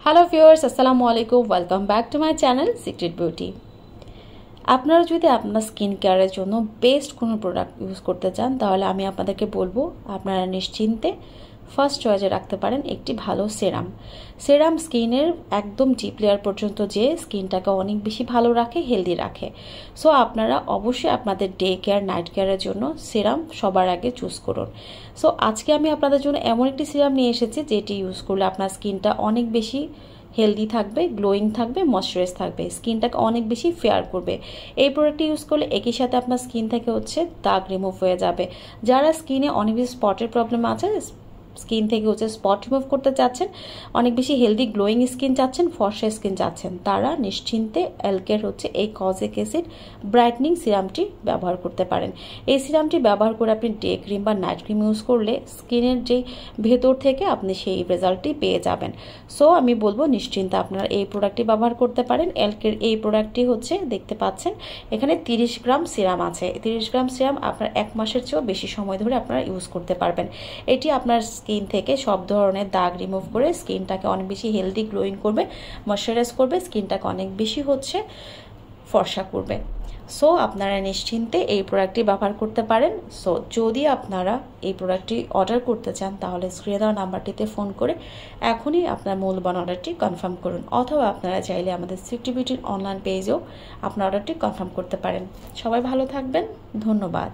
Hello viewers, আসসালামু আলাইকুম। Welcome back to my channel secret beauty. আপনারা যদি আপনার স্কিন কেয়ারের জন্য বেস্ট কোনো প্রোডাক্ট ইউজ করতে চান, তাহলে আমি আপনাদেরকে বলবো আপনারা নিশ্চিন্তে ফার্স্ট চয়েসে রাখতে পারেন একটি ভালো সেরাম। সেরাম স্কিনের একদম ডিপ লেয়ার পর্যন্ত যে স্কিনটাকে অনেক বেশি ভালো রাখে, হেলদি রাখে। সো আপনারা অবশ্যই আপনাদের ডে কেয়ার, নাইট কেয়ারের জন্য সেরাম সবার আগে চুজ করুন। সো আজকে আমি আপনাদের জন্য এমন একটি সিরাম নিয়ে এসেছি যেটি ইউজ করলে আপনার স্কিনটা অনেক বেশি হেলদি থাকবে, গ্লোয়িং থাকবে, ময়শ্চারাইজ থাকবে, স্কিনটাকে অনেক বেশি ফেয়ার করবে। এই প্রোডাক্টটি ইউজ করলে একই সাথে আপনার স্কিন থেকে দাগ রিমুভ হয়ে যাবে। যারা স্কিনে অনেক বেশি স্পটের প্রবলেম আছে, স্কিন থেকে স্পট রিমুভ করতে চাচ্ছেন, অনেক বেশি হেলদি গ্লোয়িং স্কিন চাচ্ছেন, ফর্সা স্কিন চাচ্ছেন, তারা নিশ্চিন্তে এলকের এই কজিক অ্যাসিড ব্রাইটনিং সিরামটি ব্যবহার করতে পারেন। এই সিরামটি ব্যবহার করে আপনি ডে ক্রিম বা নাইট ক্রিম ইউজ করলে স্কিনের যেই ভেতর থেকে আপনি সেই রেজাল্টটি পেয়ে যাবেন। সো আমি বলবো নিশ্চিন্তে আপনারা এই প্রোডাক্টটি ব্যবহার করতে পারেন। এলকের এই প্রোডাক্টটি দেখতে পাচ্ছেন এখানে 30 গ্রাম সিরাম আছে। 30 গ্রাম সিরাম আপনার 1 মাসের চেয়েও বেশি সময় ধরে আপনারা ইউজ করতে পারবেন। এটি আপনার স্কিন থেকে সব ধরনের দাগ রিমুভ করে স্কিনটাকে অনেক বেশি হেলদি গ্লোয়িং করবে, ময়শ্চারাইজ করবে, স্কিনটাকে অনেক বেশি ফর্সা করবে। সো আপনারা নিশ্চিন্তে এই প্রোডাক্টটি ব্যবহার করতে পারেন। সো যদি আপনারা এই প্রোডাক্টটি অর্ডার করতে চান, তাহলে স্ক্রিনে দেওয়া নাম্বারটিতে ফোন করে এখনই আপনার মূল্যবান অর্ডারটি কনফার্ম করুন, অথবা আপনারা চাইলে আমাদের সিক্রেট বিউটির অনলাইন পেজেও আপনার অর্ডারটি কনফার্ম করতে পারেন। সবাই ভালো থাকবেন, ধন্যবাদ।